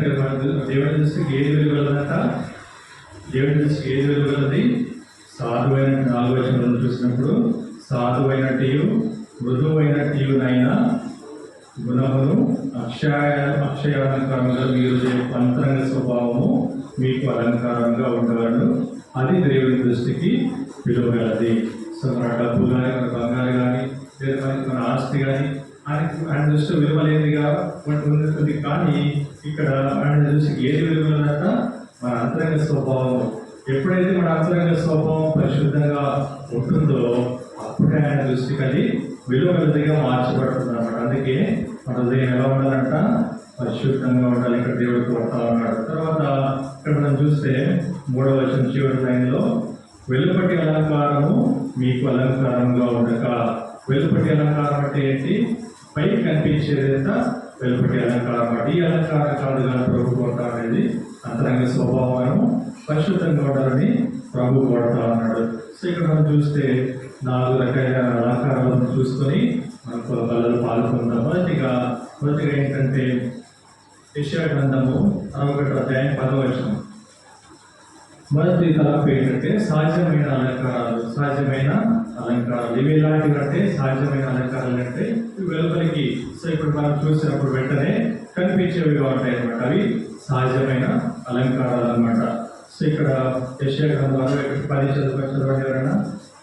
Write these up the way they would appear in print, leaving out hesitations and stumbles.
చెప్పాను కదా, దేవుని దృష్టికి ఏది వెలుగలదంట, దేవుని దృష్టికి ఏది వెలుగలది? సాధువైన 4వ వచనంలో చూసినప్పుడు సాధువైనట్టు మృదువైనట్టునైనా గుణమును అక్షయాలంకారంగా మీరు అంతరంగ స్వభావము మీకు అలంకారంగా ఉండగలడు, అది దేవుని దృష్టికి విలువగలది. సో మన డబ్బు కానీ, మన బంగారు కానీ, లేదా మన ఆస్తి కానీ ఆయన దృష్టి విలువలేనిదిగా ఉంటుంది. కానీ ఇక్కడ ఆయన దృష్టికి ఏది విలువలేదంట? మన అంతరంగ స్వభావం. ఎప్పుడైతే మన అంతరంగ స్వభావం పరిశుద్ధంగా ఉంటుందో అప్పుడే ఆయన దృష్టికి అది విలువగలదిగా మార్చబడుతుంది అన్నమాట. అందుకే మన హృదయం ఎలా ఉండాలంట? పరిశుద్ధంగా ఉండాలి. ఇక్కడ దేవుడు కోరుతా ఉన్నాడు. తర్వాత ఇక్కడ మనం చూస్తే 3వ వచనం చివరి లైన్లో వెలుపటి అలంకారము మీకు అలంకారంగా ఉండక. వెలుపటి అలంకారం అంటే ఏంటి? పైకి కనిపించేదంతా వెలుపటి అలంకారం. ఈ అలంకారం కాదు కానీ ప్రభు కోరుతా అనేది అంతరంగ స్వభావం పరిశుద్ధంగా ఉండాలని ప్రభు కోరుతా ఉన్నాడు. సో ఇక్కడ మనం చూస్తే 4 రకాల అలంకారాలను చూసుకొని మనం కళలు పాల్గొందాం. మొదటిగా ఏంటంటే యెషయా గ్రంథము 61వ అధ్యాయం 10వ వచనం. మొదటి తలపు ఏంటంటే సహజమైన అలంకారాలు. ఇవి ఎలాంటివి అంటే సహజమైన అలంకారాలు అంటే వెలుపలికి, సో ఇప్పుడు మనం చూసినప్పుడు వెంటనే కనిపించేవిగా ఉంటాయి అన్నమాట. అవి సహజమైన అలంకారాలు అన్నమాట. సో ఇక్కడ యెషయా గ్రంథంలో 10 చదవండి ఎవరైనా.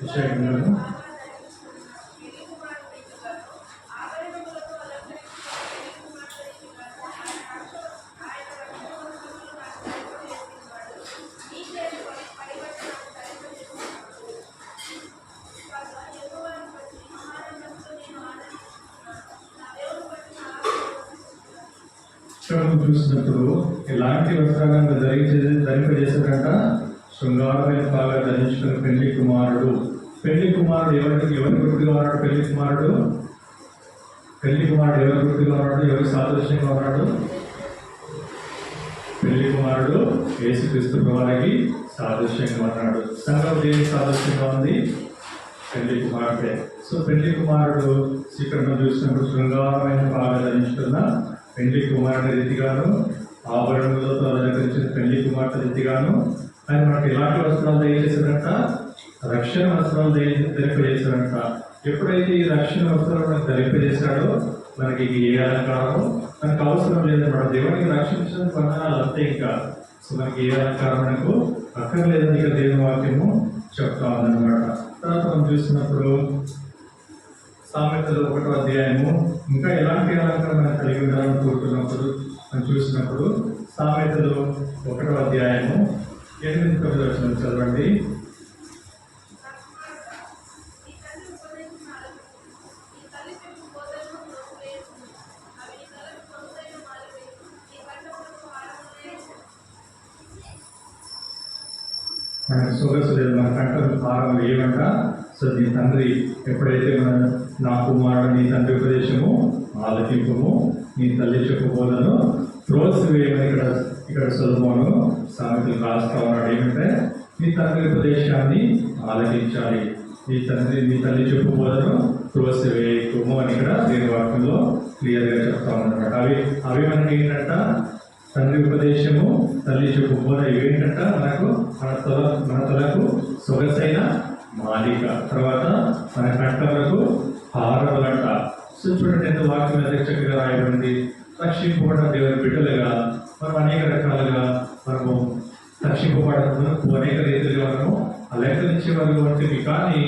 యెషయా గ్రంథము చూసినప్పుడు ఎలాంటి వస్త్రాలను ధరింపజేశారంట? శృంగారమైన బాగా ధరించుకున్న పెళ్లి కుమారుడు. ఎవరి గుర్తుగా ఉన్నాడు? పెళ్లి కుమారుడు ఎవరి గుర్తుగా ఉన్నాడు? ఎవరి సాదృశ్యంగా ఉన్నాడు? పెళ్లి కుమారుడు యేసుక్రీస్తు ప్రభువుకి సాదృశ్యంగా ఉన్నాడు. సంఘం దేనికి సాదృశ్యంగా ఉంది? పెళ్లి కుమారుడే. సో పెళ్లి కుమారుడు ఇక్కడ చూసినప్పుడు శృంగారమైన బాగా ధరించుకున్న పెళ్లి కుమారుడు రీతిగాను, ఆభరణములతో అలంకరించిన పెళ్లి కుమార్తె రీతిగాను ఆయన మనకి ఎలాంటి వస్త్రాలు దయచేశారంట? రక్షణ వస్త్రాలు ధరింపజేశారంట. ఎప్పుడైతే ఈ రక్షణ వస్త్రాలు మనకు ధరింపజేశాడో మనకి ఏ అలంకారం మనకు అవసరం లేదన్నమాట. దేవునికి రక్షించిన వందనాలు అంతే. ఇంకా సో మనకి ఏ అలంకారం మనకు అక్కర్లేదని ఇక దేవుని వాక్యము చెప్తా ఉందన్నమాట. తర్వాత మనం చూసినప్పుడు సామెతలు 1వ అధ్యాయము ఇంకా ఎలాంటి అలంకారం మనం కలిగి ఉండాలని కోరుతున్నప్పుడు మనం చూసినప్పుడు సామెతలు 1వ అధ్యాయము 8-9 వచనం చదవండి. మనకు సొగసు లేదు, మన కంటలు భారం ఏమంట? సో నీ తండ్రి ఎప్పుడైతే నా కుమారుడు నీ తండ్రి ఉపదేశము ఆలకింపము, నీ తల్లి చెప్పుకోలను త్రోసివేయమని ఇక్కడ సొలొమోను సామెతలు రాస్తా ఉన్నాడు. ఏమంటే నీ తండ్రి ఉపదేశాన్ని ఆలకించాలి, నీ తల్లి చెప్పుకోలను త్రోసివేయము అని ఇక్కడ దేని వాక్యంలో క్లియర్గా చెప్తా ఉన్నమాట. అవి మనకి ఏంటంట? తండ్రి ఉపదేశము, తల్లి చెప్పుకోన ఇవేంటంట? మన తలకు సొగసైన మాలిక, తర్వాత మన కంటలకు హారములంట. సో చూడండి ఎంత వాక్యం ఎంత చక్కగా రాయబడింది. రక్షింపబడిన దేవుని బిడ్డలుగా మనం అనేక రకాలుగా మనము రక్షింపబడము, అనేక రీతిలుగా మనము అలంకరించేవారు ఉంటుంది. కానీ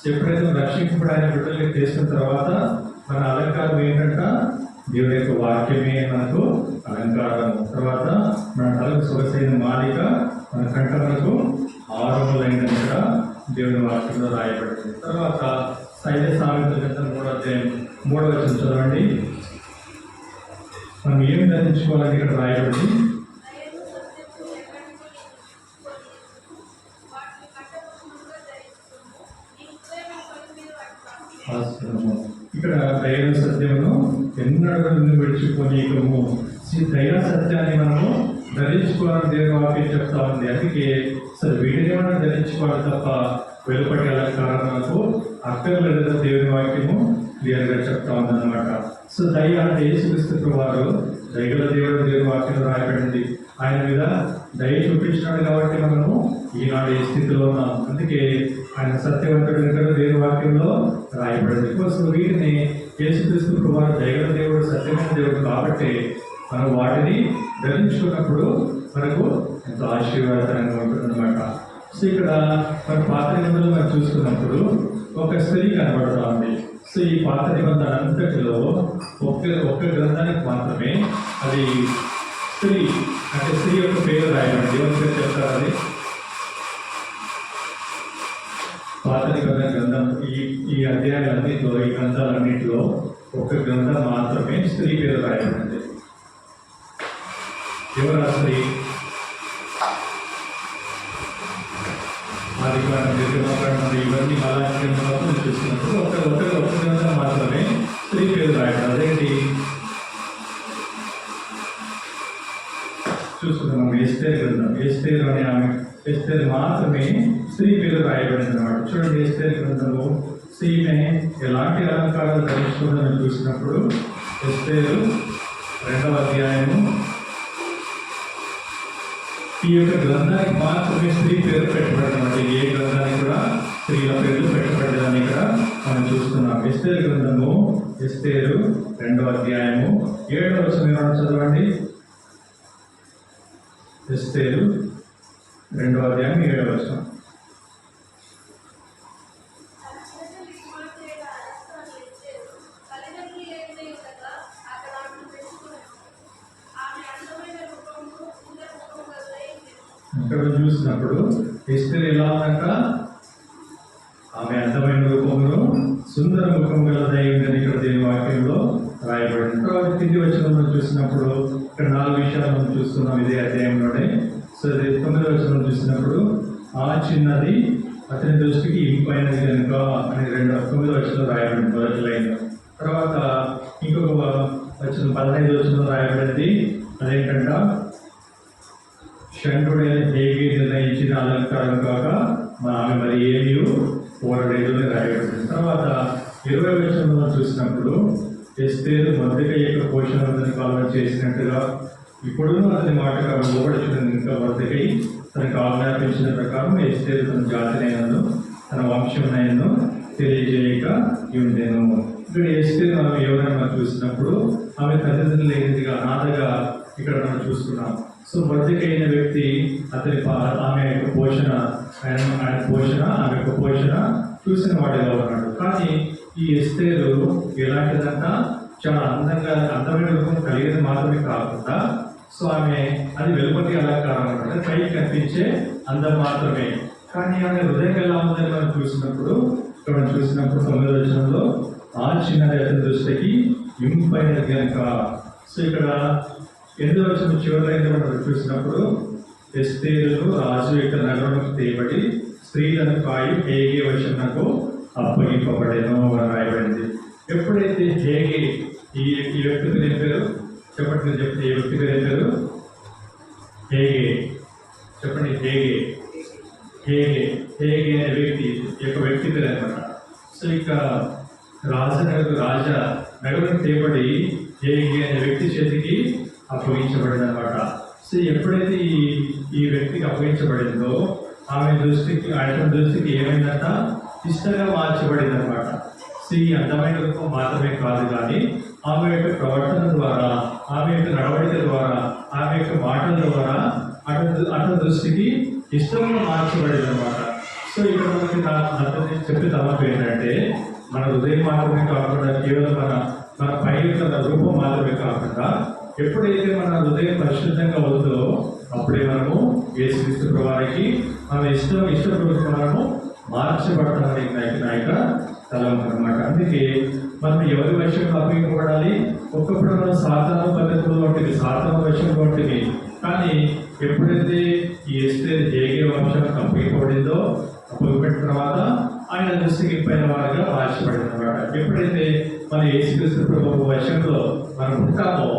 ఎప్పుడైతే రక్షింపబడిన బిడ్డలకి చేసిన తర్వాత మన అలంకారం ఏంటంట? దేవుని యొక్క వాక్యమే మనకు అలంకారం. తర్వాత మన తలకు సొగసైన మాలిక, మన కంటలకు హారములైన కూడా దేవుని వాక్యంలో రాయబడింది. తర్వాత సామెతల గ్రంథం 3వ అధ్యాయం 3వ వచనం చదవండి. మనం ఏం ధరించుకోవాలని ఇక్కడ రాయబడింది? ఇక్కడ దైవ సత్యమును ఎన్నడూ విడిచిపోనీయకము. దైవ సత్యాన్ని మనము ధరించుకోవాలని దేవుని వాక్యం చెప్తా ఉంది. అందుకే అసలు వీటిని మనం ధరించుకోవాలి తప్ప వెలుపటి అలంకారం మనకు అక్కర్లేదు. దేవుని వాక్యము క్లియర్గా చెప్తా ఉందన్నమాట. సో దయ అంటే యేసుక్రీస్తు వారు దయగల దేవుడు వాక్యంలో రాయబడింది. ఆయన మీద దయ చూపించినాడు కాబట్టి మనము ఈనాడు ఏ స్థితిలో ఉన్నాం. అందుకే ఆయన సత్యవంతుడు దేవుని వాక్యంలో రాయబడింది. సో వీటిని యేసుక్రీస్తు వారు దయగల దేవుడు, సత్యమైన దేవుడు కాబట్టి మనం వాటిని ధరించుకున్నప్పుడు మనకు ఎంతో ఆశీర్వాదకరంగా ఉంటుందన్నమాట. సో ఇక్కడ మన పాత నిబంధనలు మనం చూసుకున్నప్పుడు ఒక స్త్రీ కనబడుతూ ఉంది. సో ఈ పాత నిబంధన అంతటిలో ఒక్క గ్రంథానికి మాత్రమే అది స్త్రీ అంటే స్త్రీ యొక్క పేరు రాయబడింది. ఎవరి పేరు చెప్తారు? అది పాత నిబంధన గ్రంథం. ఈ అధ్యాయాలన్నింటిలో, ఈ గ్రంథాలన్నింటిలో ఒక గ్రంథం మాత్రమే స్త్రీ పేరు రాయబడింది. ఎవరు ఆ స్త్రీ? ఆదికాండం, నిర్గమకాండం ఇవన్నీ అలాంటి గ్రంథాలను చూస్తున్నప్పుడు ఒక గ్రంథం మాత్రమే స్త్రీ పేరు రాయడం. అదేంటి చూసుకున్నాం. ఎస్తేరు గ్రంథం. ఎస్తేరు అనే ఆమె, ఎస్తేరు మాత్రమే స్త్రీ పేరు రాయబడింది అన్నమాట. చూడండి, ఎస్తేరు గ్రంథంలో స్త్రీనే ఎలాంటి అలంకారాలు ధరించుకుందని చూసినప్పుడు ఎస్తేరు 2వ అధ్యాయము ఈ యొక్క గ్రంథానికి మాత్రమే స్త్రీ పేరు పెట్టబడింది. ఏ గ్రంథానికి కూడా స్త్రీల పేర్లు పెట్టబడ్డదని ఇక్కడ మనం చూస్తున్నాం. ఎస్తేరు గ్రంథము, ఎస్తేరు 2వ అధ్యాయము 7వ వచనం చదవండి. ఎస్తేరు 2వ అధ్యాయం 7వ వచనం. ఇక్కడ చూసినప్పుడు ఎస్తేరు ఎలా ఉందంట? ఆమె అందమైన రూపమును సుందర ముఖం గలదై ఉందని ఇక్కడ దేవుని వాక్యంలో రాయబడింది. తర్వాత కింది వచనంలో చూసినప్పుడు ఇక్కడ 4 విషయాలు మనం చూస్తున్నాం ఇదే అధ్యాయంలోనే. సో 9వ వచనం చూసినప్పుడు ఆ చిన్నది అతని దృష్టికి ఇంపైనది కనుక అని 9వ వచనంలో రాయబడింది మొదటి లైన్. తర్వాత ఇంకొక వచనం 15వ వచనంలో రాయబడింది. అదేంటంట? షండుడైన హేగే నిర్ణయించిన అలంకారం కాక ఆమె మరి ఏమీ కోరలేదు అని రాయబడింది. తర్వాత 20వ వచనంలో చూసినప్పుడు ఎస్తేరు మొర్దెకై యొక్క పోషణ కాలం చేసినట్టుగా ఇప్పుడు అతని మాటగా లోబడుచున్నది. ఇంకా మొర్దెకై తనకు ఆజ్ఞాపించిన ప్రకారం ఎస్తేరు తన జాతినైనను తన వంశంనైనను తెలియజేయక ఉండేను. ఇక్కడ ఎస్తేరు మనం ఎవరైనా మనం చూసినప్పుడు ఆమె తల్లిదండ్రులు లేనిదిగా అనాథగా ఇక్కడ మనం చూస్తున్నాం. సో మొర్దెకై అయిన వ్యక్తి ఆమె యొక్క పోషణ ఆమె యొక్క పోషణ చూసిన వాడిగా ఉన్నాడు. కానీ ఈ ఎస్తేరు ఎలాంటిదంతా చాలా అందమైన రూపం కలిగేది మాత్రమే కాకుండా సో ఆమె అది వెలుపటి అలంకారం అనమాట, పైకి కనిపించే అందం మాత్రమే. కానీ ఆమె హృదయం ఎలా ఉందని మనం చూసినప్పుడు 9వ వచనంలో ఆ చిన్నది అతని దృష్టికి ఇంపైనది కనుక. సో ఇక్కడ 8వ వచనం చివరి మనం చూసినప్పుడు ఎస్తేరు రాజు యొక్క నగరంకు తేబడి స్త్రీలను కాయి హేగే వశమునకు అప్పగింపబడేను అని రాయబడింది. ఎప్పుడైతే హేగే ఈ వ్యక్తి పేరు ఏం పేరు చెప్పండి, చెప్తే ఈ వ్యక్తి పేరు ఏం పేరు? హేగే. చెప్పండి, హేగే అనే వ్యక్తి యొక్క వ్యక్తి పేరు అనమాట. సో ఇక రాజా నగరం తేబడి హేగే అనే వ్యక్తి చేతికి అప్పగించబడింది అనమాట. సో ఎప్పుడైతే ఈ వ్యక్తికి అప్పగించబడిందో ఆయన దృష్టికి ఏమైందంట? ఇష్టంగా మార్చబడింది అనమాట. సో ఈ అందమైన రూపం మాత్రమే కాదు, కానీ ఆమె యొక్క ప్రవర్తన ద్వారా, ఆమె యొక్క నడవడిక ద్వారా, ఆమె యొక్క మాటల ద్వారా అతని దృష్టికి ఇష్టంగా మార్చబడింది అనమాట. సో ఇక్కడ మనకి నాకు చెప్పే తలపు ఏంటంటే మన హృదయం మాత్రమే కాకుండా కేవలం మన పై రూపం మాత్రమే కాకుండా ఎప్పుడైతే మన హృదయం పరిశుద్ధంగా అవుతుందో అప్పుడే మనము యేసుక్రీస్తు వారికి మన ఇష్టపూర్వక మనము మార్చబడతామని నాయక తలంపు అనమాట. అందుకే మనం ఎవరి వశంలో అప్పగింపబడాలి? ఒకప్పుడు మనం సాధారణ పద్ధతులు వంటివి, సాధారణ వశంలో వంటివి. కానీ ఎప్పుడైతే ఈ ఎస్తేరు హేగే వంశానికి అప్పగింపబడిందో అప్పగింపబడిన తర్వాత ఆయన దృష్టికి పైన వారిగా మార్చబడింది అనమాట. ఎప్పుడైతే మన యేసుక్రీస్తు ప్రభువు వశంలో మనం ఉంటామో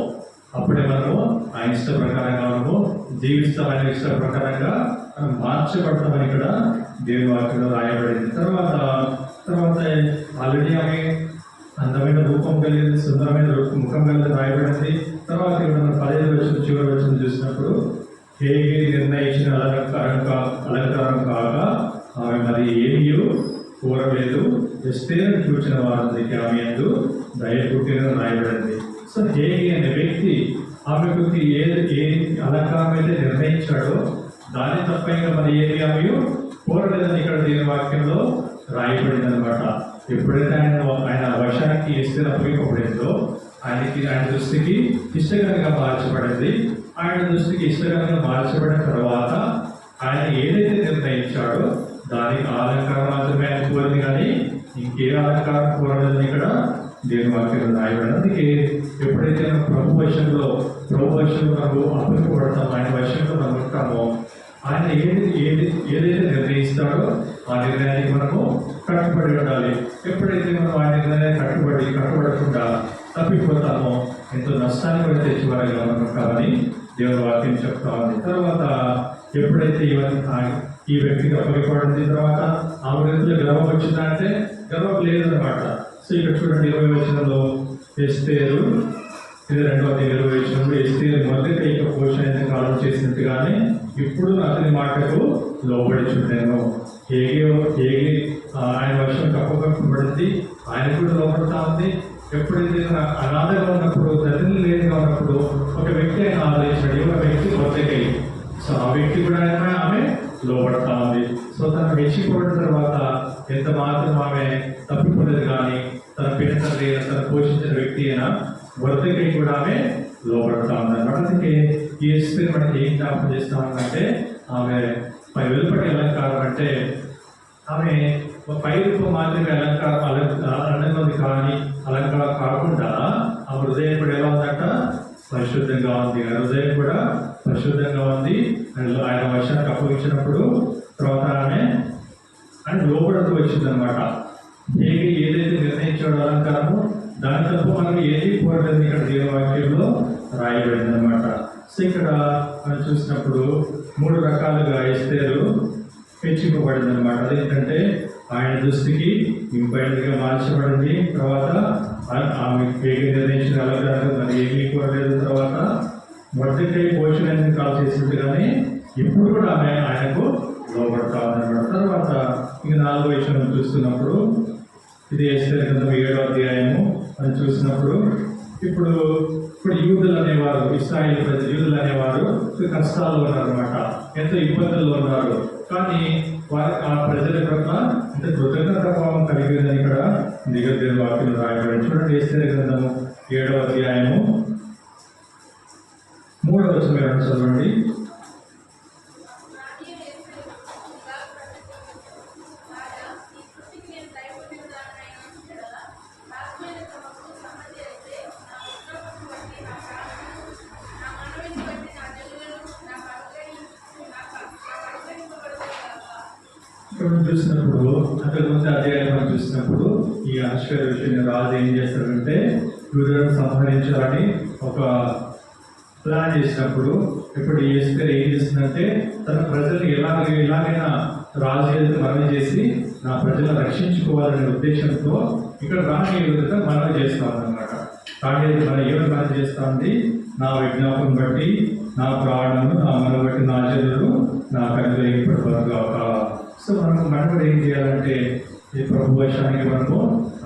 అప్పుడే మనము ఆయన ఇష్ట ప్రకారంగా మనము జీవిస్తాం, ఆయన ఇష్ట ప్రకారంగా మనం మార్చబడతామని ఇక్కడ దేవుని వాక్యంలో రాయబడింది. తర్వాత ఆల్రెడీ ఆమె అందమైన రూపం కలిగింది, సుందరమైన ముఖం కలిగి రాయబడింది. తర్వాత ఇక్కడ మనం 15 వచ్చిన చివరి వచ్చిన చూసినప్పుడు హేగే నిర్ణయించిన అలంకారం కాక ఆమె మరి ఏమీ కోరలేదు, ఎస్తేరు చూచిన వారందరికీ ఆమె యందు దయ పుట్టిన రాయబడింది. సో హేగే అనే వ్యక్తి ఆమెకు ఏ అలంకారం అయితే నిర్ణయించాడో దాని తప్ప ఇంకా మరి ఏమి ఆమె కోరలేదని ఇక్కడ దీని వాక్యంలో రాయబడింది అనమాట. ఎప్పుడైతే ఆయన వర్షానికి ఎస్తేరు అప్పగింపబడిందో ఆయన దృష్టికి ఇష్టకరంగా మార్చబడింది. ఆయన దృష్టికి ఇష్టకరంగా మార్చబడిన తర్వాత ఆయన ఏదైతే నిర్ణయించాడో దానికి అలంకారం మాత్రమే ఆయన కోరింది, కానీ ఇంకే అలంకారం కోరలేదని ఇక్కడ దేని వాక్యం రాయబడింది. అందుకే ఎప్పుడైతే ప్రభు వశంలో మనం అప్పగింపబడతామో, ఆయన వశంలో మనం ఉంటామో, ఆయన ఏదైతే నిర్ణయిస్తాడో ఆ నిర్ణయానికి మనము కట్టుబడి ఉండాలి. ఎప్పుడైతే మనం ఆ నిర్ణయాన్ని కట్టుబడకుండా తప్పిపోతామో ఎంతో నష్టాన్ని కూడా తెచ్చేవారిగా మనం ఉంటామని దేవుని వాక్యం చెప్తా ఉంది. తర్వాత ఎప్పుడైతే ఈ వ్యక్తికి అప్పగిపడింది తర్వాత ఆమె వ్యక్తులు గర్వం వచ్చిందంటే గర్వం లేదన్నమాట. సో ఇక్కడ చూడండి 20 వచనంలో ఎస్తేరు, ఇది 2వ 20 వచనంలో ఎస్తేరు మొదటిగా పోషణ కాలం చేసినట్టుగానే ఇప్పుడు అతని మాటకు లోబడి చూడాను. ఏగి ఆయన వర్షం అప్పగింపబడింది, ఆయన కూడా లోపడతా ఉంది. ఎప్పుడైతే అనాథగా ఉన్నప్పుడు, తల్లి లేనిగా ఉన్నప్పుడు ఒక వ్యక్తి ఆయన ఆదరించాడు, ఒక వ్యక్తి మొదటికై. సో ఆ వ్యక్తి కూడా ఆమె లోపడతా ఉంది. సో తను హెచ్చిపోయిన తర్వాత ఎంత మాత్రం ఆమె తప్పిపోలేదు, కానీ తన పిల్లలు తను పోషించిన వ్యక్తి అయినా మొదటికై కూడా ఆమె లోపడతా ఉంది అనమాట. అందుకే ఈ ఎస్పీ మనకి ఏం జ్ఞాపకం చేస్తా ఉందంటే ఆమె వెలుపటి అలంకారం అంటే ఆమె పై రూపం మాత్రమే అలంకారం ఉంది, కానీ అలంకారం కాకుండా ఆ హృదయం కూడా ఎలా ఉందంట, పరిశుద్ధంగా ఉంది. హృదయం కూడా పరిశుద్ధంగా ఉంది. ఆయన వర్షానికి అప్పగించినప్పుడు తర్వాత ఆయన లోపడుతూ వచ్చింది అనమాట. ఏదైతే నిర్ణయించాడో అలంకారము దాని తప్ప మనం ఏది కోరలేదు ఇక్కడ దేవుని వాక్యంలో రాయబడింది అనమాట. సో ఇక్కడ మనం చూసినప్పుడు 3 రకాలుగా ఎస్తేరు హెచ్చింపబడింది అనమాట. అదేంటంటే ఆయన దృష్టికి ఇంపైనదిగా మార్చబడింది, తర్వాత ఆమె నిర్ణయించిన అలంకారం మరి ఏమీ కోరలేదు, తర్వాత మొదటికై పోషణ కాల్ చేసినట్టుగానే ఇప్పుడు కూడా ఆమె ఆయనకు లోపడతా ఉందన్నమాట. తర్వాత ఇంక 4వ విషయం చూస్తున్నప్పుడు ఇది ఎస్తేరు గ్రంథం 7వ అధ్యాయము అని చూసినప్పుడు ఇప్పుడు యూదులు అనేవారు, ఇశ్రాయేలు ప్రజలు యూదులు అనేవారు కష్టాల్లో ఉన్నారన్నమాట, ఎంతో ఇబ్బందుల్లో ఉన్నారు. కానీ వారి ఆ ప్రజల పట్ల అంటే కృతజ్ఞత భావం కలిగిందని ఇక్కడ దిగదేవ వాక్యం రాయబడి. చూడండి ఎస్తేరు గ్రంథము 7వ అధ్యాయము 3వ వచనం చదవండి. చూసినప్పుడు అంతకుముందు అధ్యాయం చూసినప్పుడు ఈ ఆశ్చర్య విషయం రాజు ఏం చేస్తాడంటే యూదులను సంహరించాలని ఒక ప్లాన్ చేసినప్పుడు ఇప్పుడు ఎస్తేరు ఏం చేస్తుందంటే తన ప్రజల్ని ఎలాగైనా రాజు చేసి మనవి చేసి నా ప్రజలను రక్షించుకోవాలనే ఉద్దేశంతో ఇక్కడ రాణి విధంగా మనవి చేస్తా ఉందన్నమాట. కానీ మన ఏమైనా మనవి చేస్తా ఉంది, నా విజ్ఞాపం బట్టి నా ప్రాణము నా మన బట్టి నా జనులు నా కనులు ఏర్పడతారు. సో మనం కూడా ఏం చేయాలంటే ఈ ప్రభు వర్షానికి మనము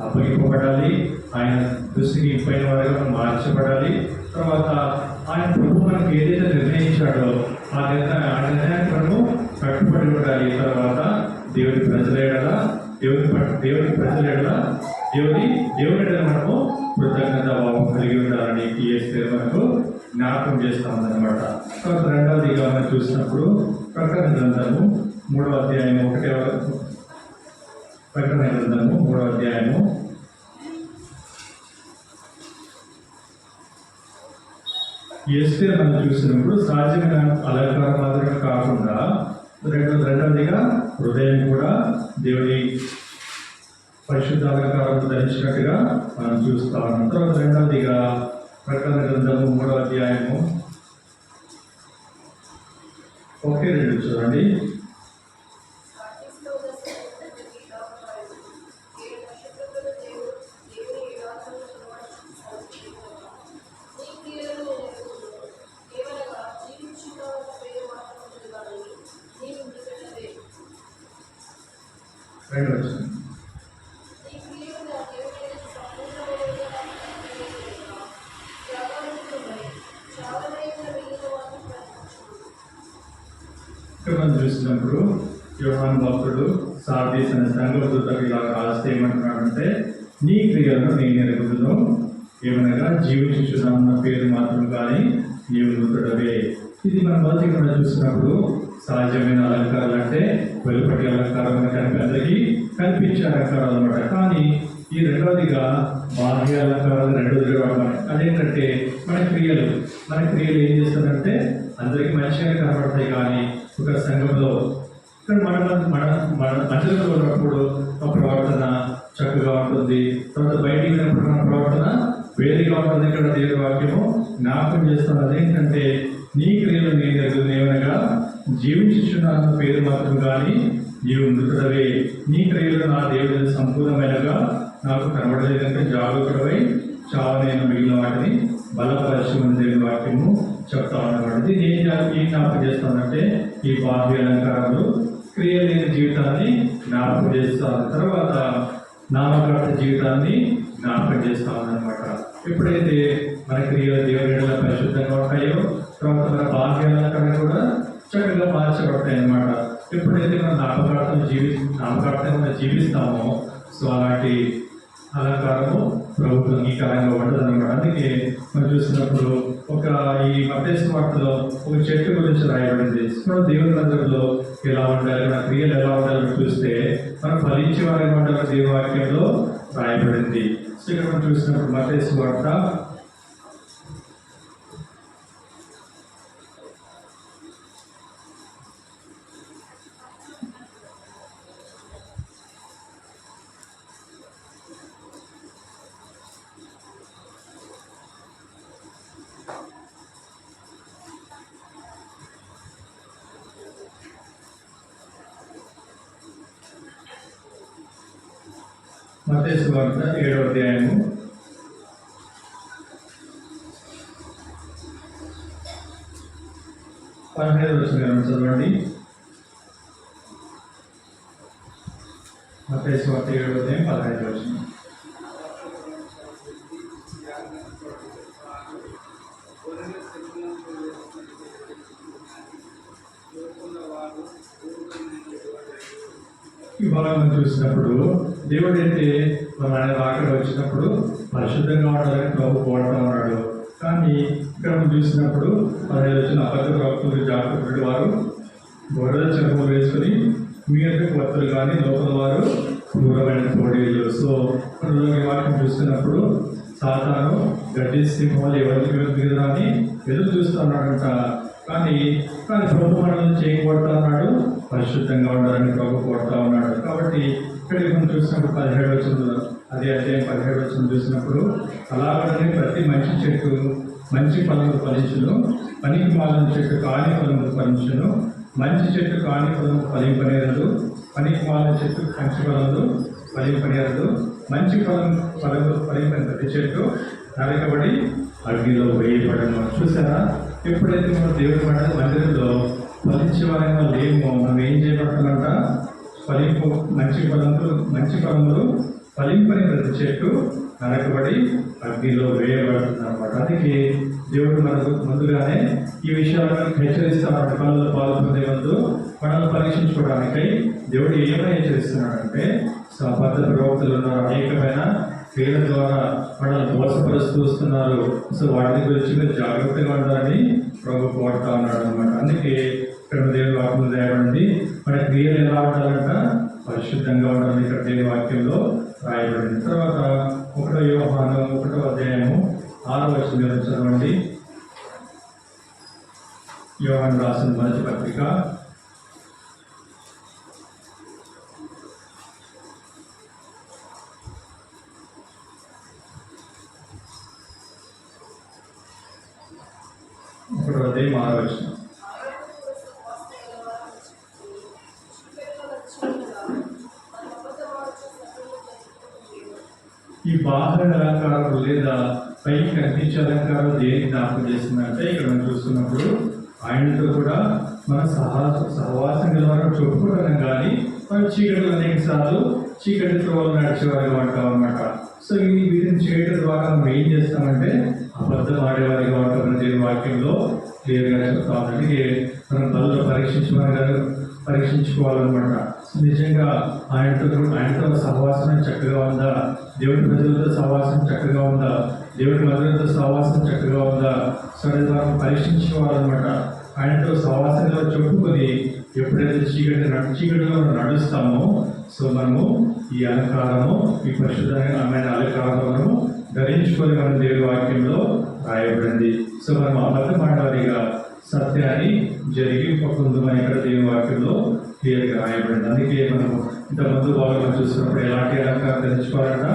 అప్పగింపబడాలి, ఆయన దృష్టికి ఇంపైన వారిగా మార్చబడాలి. తర్వాత ఆయన ప్రభు మనకు ఏదైతే నిర్ణయించాడో ఆ నిర్ణయానికి మనము కట్టుబడి ఉండాలి. తర్వాత దేవుని ప్రజలేడలా దేవుని మనము కృతజ్ఞత భావం కలిగి ఉండాలని ఎస్తేరు మనకు జ్ఞాపకం చేస్తా ఉందన్నమాట. తర్వాత రెండవదిగా మనం చూసినప్పుడు ప్రకటన గ్రంథము 3వ అధ్యాయము 1వ ప్రకటన గ్రంథము 3వ అధ్యాయము 1 మనం చూసినప్పుడు సహజమైన అలంకారం మాత్రమే కాకుండా రెండవదిగా హృదయం కూడా దేవుని పరిశుద్ధ అలంకారం ధరించినట్టుగా మనం చూస్తా ఉన్నాం. తర్వాత రెండవదిగా ప్రకటన గ్రంథము 3వ అధ్యాయము 1-2 చూడండి. రెండు వచ్చింది. ఇక్కడ మనం చూసినప్పుడు యోహాను భక్తుడు సార్దీస్ అనే సంఘ దూతకు ఇలా రాస్తే ఏమంటున్నాడంటే, నీ క్రియలను నేను ఎరుగుదును, ఏమనగా జీవించుచున్న పేరు మాత్రం కానీ నీవు మృతుడవే. ఇది మనం మొదటిగా చూసినప్పుడు సహజమైన అలంకారాలు అంటే వెలుపటి అలంకారం అందరికీ కనిపించే అలంకారాలు అనమాట. కానీ ఈ రెండవదిగా బాహ్య అలంకారాలు రెండోదిగా అదేంటంటే మన క్రియలు ఏం చేస్తారంటే అందరికీ మంచిగా కనబడతాయి. కానీ ఒక సంఘంలో ఇక్కడ మన మధ్యలో ఉన్నప్పుడు ఒక ప్రవర్తన చక్కగా ఉంటుంది, తర్వాత బయటికి వెళ్ళినప్పుడు మన ప్రవర్తన వేరేగా ఉంటుంది. ఇక్కడ దేవుడి వాక్యము జ్ఞాపకం చేస్తున్నది అదేంటంటే, నీ క్రియలు నేను ఎరుగునేవనగా జీవించుచున్నాను పేరు మాత్రం కానీ నీవు మృతుడవే. నీ క్రియలు నా దేవుని సంపూర్ణమైనగా నాకు కనబడలేదంటే జాగరూకుడవై చావనైన మిగిలిన వాటిని బలపరచమని దేవుని వాక్యము చెప్తా ఉన్నమాట. ఇది ఏం జ్ఞాపకం చేస్తానంటే, ఈ బాహ్య అలంకారాలు క్రియ లేని జీవితాన్ని జ్ఞాపకం చేస్తాను, తర్వాత నామకార్థ జీవితాన్ని జ్ఞాపకం చేస్తా ఉందన్నమాట. ఎప్పుడైతే మన క్రియలు దేవుని పరిశుద్ధంగా ఉంటాయో, తర్వాత మన బాహ్య అలంకారాలు కూడా చక్కగా మార్చబడతాయి అన్నమాట. ఎప్పుడైతే మనం నామకార్థంగా జీవిస్తామో, సో అలాంటి అలంకారము ప్రభుత్వం అంగీకారంగా ఉండదు అనమాట. అందుకే మనం చూసినప్పుడు ఈ మత్తయి వార్తలో ఒక చెట్టు గురించి రాయబడింది. మనం దేవుని మందిరంలో ఎలా ఉండాలి, మన క్రియలు ఎలా ఉండాలని చూస్తే మనం ఫలించే వారి ఉండాలి దేవుని వాక్యంలో రాయబడింది. సో ఇక్కడ మనం చూసినప్పుడు మత్తయి వార్త 7వ అధ్యాయము 15వ వచనం చదవండి. మత్తయి సువార్త 7వ అధ్యాయం 15వ వచనం. ఈ భాగంలో చూసినప్పుడు దేవుడు అయితే మన అక్కడ వచ్చినప్పుడు పరిశుద్ధంగా ఉండాలని ప్రభు కోరుతా ఉన్నాడు. కానీ ఇక్కడ మనం చూసినప్పుడు 15 వచ్చిన అబద్ధ ప్రవక్తలు జాగ్రత్త వారు గొర్రెల చెరువులు వేసుకుని మీదకి వత్తులు కానీ లోపల వారు క్రూరమైన తోడేళ్ళు. సో మనలోని వాటిని చూస్తున్నప్పుడు సాతాను గడ్డి సింహాలు ఎవరికి దిగదని ఎదురు చూస్తున్నాడంట. కానీ ప్రభు మనల్ని చేయకూడతా ఉన్నాడు, పరిశుద్ధంగా ఉండాలని ప్రభు కోరుతా ఉన్నాడు. కాబట్టి ఇక్కడ మనం చూసినప్పుడు 17 వచనంలో అదే అధ్యాయం 17 వచనం చూసినప్పుడు అలాగనే ప్రతి మంచి చెట్టు మంచి ఫలములు ఫలించును, పనికి మాలిన చెట్టు కాని ఫలములు ఫలించును. మంచి చెట్టు కాని ఫలము ఫలింపనేరదు, పనికి మాలిన చెట్టు మంచి ఫలములు ఫలింపనేరదు. మంచి ఫలములు ఫలింపని ప్రతి చెట్టు నరకబడి అగ్నిలో వేయబడను. చూసారా, ఎప్పుడైతే మనం దేవుడి మందిరంలో ఫలించే వారంగా లేమో మనం ఏం చేయబడుతుందంట, మంచి ఫలములు ఫలింపని ప్రతి చెట్టు నరకబడి అగ్నిలో వేయబడుతుంది అన్నమాట. అందుకే దేవుడు మనకు ముందుగానే ఈ విషయాలను హెచ్చరిస్తున్నాడు. పనులు పాల్గొనే ముందు మనల్ని పరీక్షించుకోవడానికై దేవుడు ఏమైనా హెచ్చరిస్తున్నాడంటే, అబద్ధ ప్రవక్తలు ఉన్నారు, అనేకమైన క్రియల ద్వారా మనల్ని మోసపరుస్తూ వస్తున్నారు. సో వాటి గురించి మీరు జాగ్రత్తగా ఉండాలని ప్రభు కోరుతా ఉన్నాడు అనమాట. అందుకే ఇక్కడ దేవుని వాక్యం రాయబడింది, మన క్రియలు ఎలా ఉండాలంట, పరిశుద్ధంగా ఉండాలి. ఇక్కడ దేవుని వాక్యంలో రాయబడింది. తర్వాత 1 యోహాను 1వ అధ్యాయము 6వ వచనం చదవండి. యోహాను రాసిన మొదటి పత్రిక 1వ అధ్యాయం 6వ వచనం. ఈ బాహ్య అలంకారాలు లేదా పైకి కనిపించే అలంకారాలు దేనికి జ్ఞాపకం చేస్తుందంటే, ఇక్కడ మనం చూస్తున్నప్పుడు ఆయనతో కూడా మన సహవాసం గలవారం చెప్పుకుంటున్నాం కానీ మనం చీకటిలో అనేక సార్లు చీకటి త్రోవలు నడిచేవారుగా ఉంటాం అనమాట. సో వీటిని చేయడం ద్వారా మనం ఏం చేస్తామంటే అబద్ధం ఆడేవారిగా ఉంటాం. దేవుని వాక్యంలో క్లియర్గా చెప్తామంటే మనం బలలో పరీక్షించుకోవాలన్నమాట. నిజంగా ఆయనతో సహవాసం చక్కగా ఉందా, దేవుడి ప్రజలతో సహవాసం చక్కగా ఉందా, దేవుడి ప్రజలతో సహవాసం చక్కగా ఉందా, సరే మనం పరీక్షించుకోవాలన్నమాట. ఆయనతో సహవాసంగా చెప్పుకొని ఎప్పుడైతే చీకటిలో నడుస్తామో సో మనము ఈ అలంకారము, ఈ పరిశుద్ధమైన అలంకారము ధరించుకొని మనం దేవుడి వాక్యంలో రాయబడింది. సో మనం అబద్ధం ఆడవారిగా సత్యాన్ని జరిగింపకుందామని ఇక్కడ దేవుని వాక్యంలో క్లియర్గా రాయబడింది. అందుకే మనం ఇంతకుముందు భాగంలో చూసినప్పుడు ఎలాంటి అలంకారం ధరించుకోవాలంట,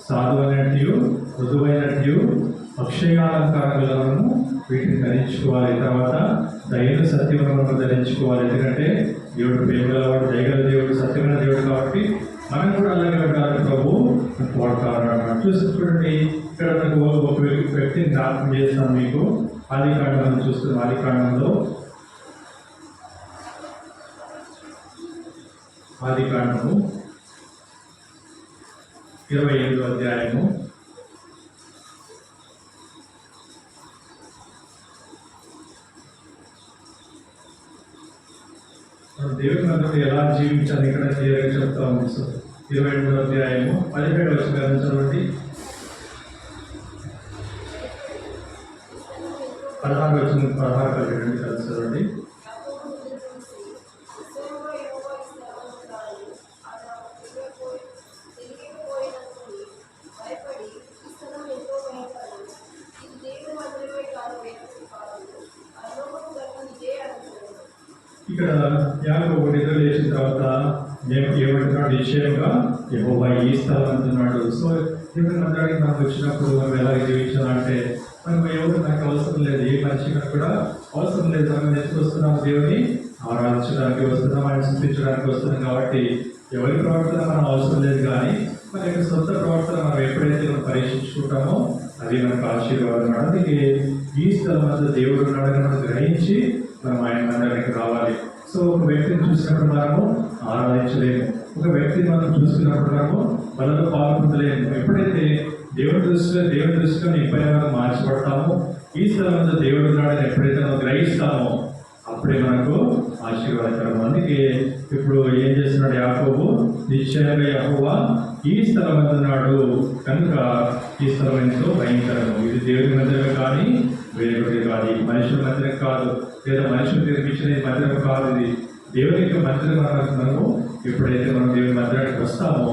సాధువైనట్టు, మృదువైనట్టు, అక్షయాలంకారాలను వీటిని ధరించుకోవాలి. తర్వాత దైవ సత్యములను ధరించుకోవాలి. ఎందుకంటే దేవుడు ప్రేమగలవాడు, దయగల దేవుడు, సత్యమైన దేవుడు కాబట్టి మనం కూడా అలాగే ఉండాలి. ప్రభు కోరుతారు. చూడండి, ఇక్కడ మనకు ఒక వ్యక్తిని జ్ఞాపకం చేస్తాను మీకు. ఆదికాండం చూస్తున్నాం. ఆదికాండము 28వ అధ్యాయము దేవుని అందరూ ఎలా జీవించాలి ఇక్కడ క్లియర్గా చెప్తా ఉంది. సో 28వ అధ్యాయము 17వ వచనం చదవండి. 16 వచనం 16 కలిసి చదవండి. ఇక్కడ యాకోబు నిద్ర లేచిన తర్వాత మేము ఏమంటున్నాడు, నిశ్చయంగా యెహోవా ఈ స్థలం అంటున్నాడు. సో దేవుని మందిరానికి మనం వచ్చినప్పుడు మనం ఎలా జీవించాలంటే మనం ఎవరు నాకు అవసరం లేదు, ఏ మనిషికి కూడా అవసరం లేదు. మనం ఎందుకు వస్తున్నాం? దేవుని ఆరాధించడానికి వస్తున్నాం, ఆయన స్థుతించడానికి వస్తున్నాం. కాబట్టి ఎవరి ప్రవర్తన మనం అవసరం లేదు. కానీ మన యొక్క సొంత ప్రవర్తన మనం ఎప్పుడైతే మనం పరీక్షించుకుంటామో అది మనకు ఆశీర్వాదం. అందుకే ఈ స్థలం అంతా దేవుడు ఉన్నాడని మనం గ్రహించి మనం ఆయన మందిరానికి రావాలి. సో ఒక వ్యక్తిని చూసినప్పుడు మనము ఆరాధించలేము, ఒక వ్యక్తిని మనం చూసుకున్నప్పుడు మనము బలలో పాల్గొనలేము. ఎప్పుడైతే దేవుడి దృష్టిలో ఎప్పుడైనా మార్చబడతామో, ఈ స్థలంలో దేవుడు ఉన్నాడని ఎప్పుడైతే మనం గ్రహిస్తామో అప్పుడే మనకు ఆశీర్వాదకరం. అందుకే ఇప్పుడు ఏం చేస్తున్నాడు యాకోబు? నిశ్చయంగా యెహోవా ఈ స్థలం ఉన్నాడు కనుక ఈ స్థలం ఎంతో భయంకరము. ఇది దేవుడి మందిరం కానీ వేరొకటి కాదు, ఇది మనుషుల మందిరం కాదు, లేదా మనుషులు నిర్మించిన మందిరం కాదు. ఇది దేవుని యొక్క మందిరం. మనము ఎప్పుడైతే మనం దేవుని మందిరానికి వస్తామో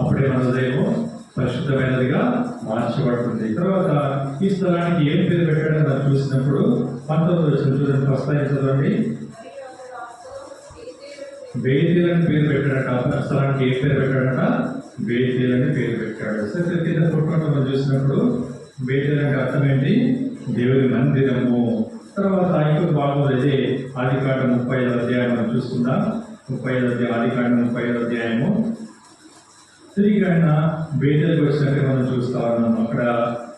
అప్పుడే మన హృదయము పరిశుద్ధమైనదిగా మార్చబడుతుంది. తర్వాత ఈ స్థలానికి ఏం పేరు పెట్టాడని మనం చూసినప్పుడు 19వ వచనం చూడండి. ఫస్ట్ లైన్ చదవండి. బేతేల్ అని పేరు పెట్టాడట. స్థలానికి ఏం పేరు పెట్టాడట? బేతేల్ అని పేరు పెట్టాడు. సరే కింద పుట్టుకుంటూ మనం చూసినప్పుడు బేతేల్ అంటే అర్థం ఏంటి? దేవుని మందిరము. తర్వాత ఇంకొక భాగం అయితే ఆదికాండం 35వ అధ్యాయం మనం చూసుకుందాం. 35వ అధ్యాయం, ఆదికాండం 35వ అధ్యాయము. తిరిగి ఆయన బేతేలుకి వచ్చినట్టు మనం చూస్తా ఉన్నాం. అక్కడ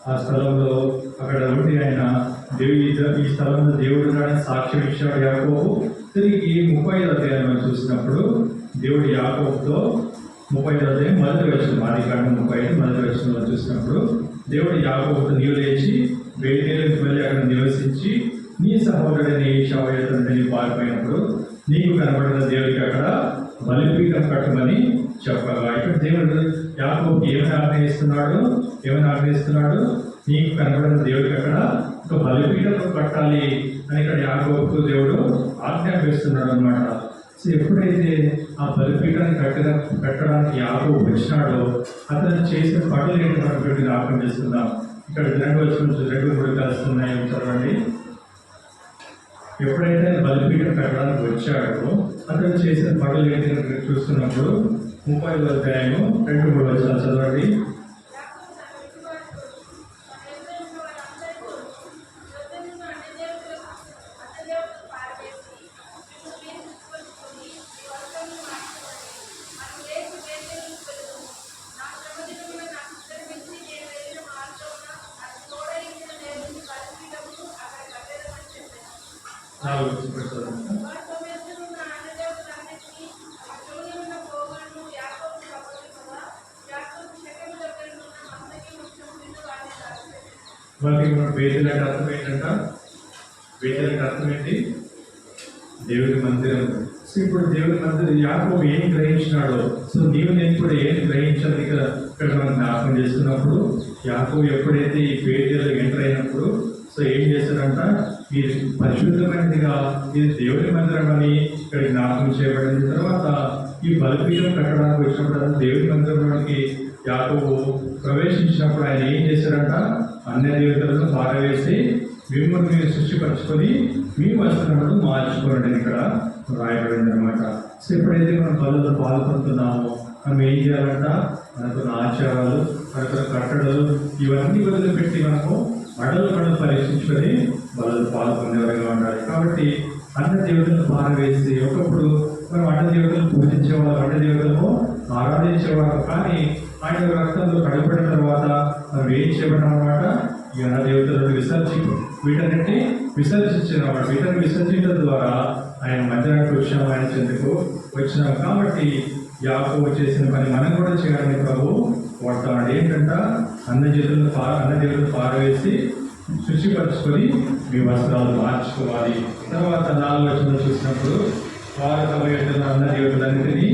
ఆ స్థలంలో అక్కడ ఉండి ఆయన ఈ స్థలంలో దేవుడు సాక్ష్యం ఇచ్చాడు యాకోబు. తిరిగి 35వ అధ్యాయం మనం చూసినప్పుడు దేవుడు యాకోబుతో 35వ అధ్యాయం 1వ వచనం, ఆదికాండం 35 1వ వచనంలో చూసినప్పుడు దేవుడు యాకోబుతో నీవు లేచి బేతేలుకి వెళ్ళి అక్కడ నివసించి నీ సహోదరుడైన ఏశావు తండ్రి నీవు పారిపోయినప్పుడు నీకు కనబడిన దేవుడికి అక్కడ బలిపీఠం కట్టమని చెప్పగా, ఇక్కడ దేవుడు యాకోబుకి ఏమని ఆజ్ఞయిస్తున్నాడు? నీకు కనబడిన దేవుడికి అక్కడ ఒక బలిపీఠం కట్టాలి అని ఇక్కడ యాకోబుకు దేవుడు ఆజ్ఞాపిస్తున్నాడు అనమాట. సో ఎప్పుడైతే ఆ బలిపీఠాన్ని కట్టడానికి యాకోబు వచ్చినాడో అతను చేసిన పనులు ఏంటి మనం పెట్టి జ్ఞాపకం చేస్తున్నాం. ఇక్కడ 2 వచనం 2, 3 కలుస్తున్నాయి చదవండి. ఎప్పుడైతే బలిపీఠం కట్టడానికి వచ్చాడో అతను చేసిన పనులు ఏంటి చూస్తున్నప్పుడు 30వ అధ్యాయము 2, 3 వచనాలు చదవండి. 4 చూపెడతారు. మనకి వేదిక అర్థం ఏంటంట? వేదిక అర్థం ఏంటి? దేవుడి మందిరం. సో ఇప్పుడు దేవుడి మందిరం యాకోబు ఏం గ్రహించినాడో, సో నీవు నేను కూడా ఏం గ్రహించాలి ఇక్కడ మనం జ్ఞాపకం చేస్తున్నప్పుడు, యాకోబు ఎప్పుడైతే ఈ వేదికలో ఎంటర్ అయినప్పుడు సో ఏం చేశారంట? ఈ పరిశుద్ధమైనదిగా ఇది దేవుడి మందిరం అని ఇక్కడ జ్ఞాపకం చేయబడిన తర్వాత ఈ బలిపీఠం కట్టడానికి వచ్చినప్పుడు దేవుడి మందిరంలోకి యాకోబు ప్రవేశించినప్పుడు ఆయన ఏం చేశారంట? అన్య దేవతలను పారవేసి మిమ్మల్ని మీరు సృష్టిపరచుకొని మీ వస్త్రములను మార్చుకోండి ఇక్కడ రాయబడింది అనమాట. సో ఎప్పుడైతే మనం బలులో పాల్గొంటున్నామో మనం ఏం చేయాలంట? మనకున్న ఆచారాలు, మనకున్న కట్టడలు ఇవన్నీ వదిలిపెట్టి మనము మనం పరీక్షించుకొని బలులో పాల్గొనేవారుగా ఉండాలి. కాబట్టి అన్న దేవతలను పారవేసి ఒకప్పుడు మనం అన్న దేవతలను పూజించేవాళ్ళం, అన్న దేవతలను ఆరాధించేవాళ్ళం. కానీ ఆయన రక్తంలో కడపడిన తర్వాత మనం ఏం చేయబడినాం అన్నమాట? ఈ అన్న దేవతలను వీటన్నిటిని విసర్జించినమాట. వీటిని విసర్జించడం ద్వారా ఆయన మందిరానికి వచ్చాము, ఆయన చెందుకు వచ్చినాం. కాబట్టి యాకోబు చేసిన పని మనం కూడా చేయాలని ప్రభు వాడుతున్నాడు. ఏంటంట? అన్న దేవతలను పారవేసి శుచిపరచుకొని మీ వస్త్రాలు మార్చుకోవాలి. తర్వాత 4వ వచనం చూసినప్పుడు వారు తమ యొక్క అన్న దేవతలన్నిటినీ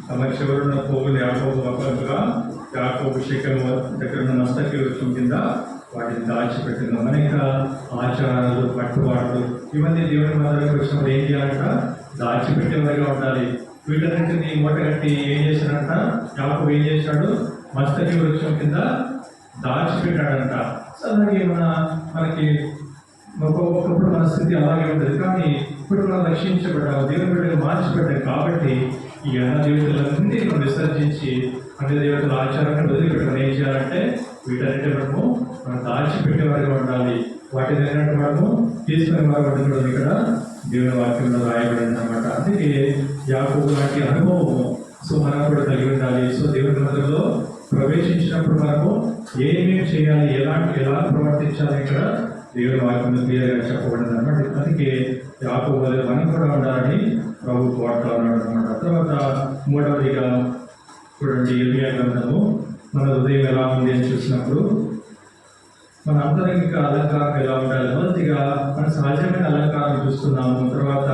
తమ చివరున్న పోగులు యాకోబు ఒకగా యాకోబు శెకెము దగ్గర ఉన్న మస్తకి వృక్షం కింద వాటిని దాచిపెట్టిందాం. అనేక ఆచారాలు, కట్టుబాట్లు ఇవన్నీ దేవుని మందిరానికి వచ్చినప్పుడు ఏం చేయాలంట? దాచిపెట్టేవారిగా ఉండాలి. వీటన్నింటినీ మూటగట్టి ఏం చేశాడంట? యాకోబు ఏం చేశాడు? మస్తకి వృక్షం కింద దాచిపెట్టాడంట. సో అలాగే మనకి ఒకప్పుడు మన స్థితి అలాగే ఉండదు. కానీ ఇప్పుడు మనం రక్షించబడ్డాము, దేవుని బిడ్డలు మార్చిపెట్టాం. కాబట్టి ఈ అన్న దేవతలన్నింటినీ మనం విసర్జించి అన్ని దేవతల ఆచారాన్ని వదిలిపెట్టడం ఏం చేయాలంటే వీటన్నిటి మనం దాచిపెట్టేవారిగా ఉండాలి. వాటిని ఏంటంటే మనము తీసుకునే వారు ఉండడం ఇక్కడ దేవుని వాక్యంలో రాయబడింది అనమాట. అందుకే యాకోబు లాంటి అనుభవం సో మనం కూడా కలిగి ఉండాలి. సో దేవుని మందిరంలో ప్రవేశించినప్పుడు మనము ఏమేమి చేయాలి, ఎలా ప్రవర్తించాలి ఇక్కడ దేవుని వాక్యంలో క్లియర్గా చెప్పబడింది అనమాట. అందుకే యాకోబు వలె మనం కూడా ఉండాలని ప్రభు కోరుతా ఉన్నాడు అనమాట. తర్వాత 3వదిగా చూడండి, ఇర్మియా గ్రంథము మన హృదయం ఎలా ఉంది అని చూసినప్పుడు మన అంతరంగిక అలంకారం ఎలా ఉండాలి. మొదటిగా మన సహజమైన అలంకారం చూస్తున్నాము, తర్వాత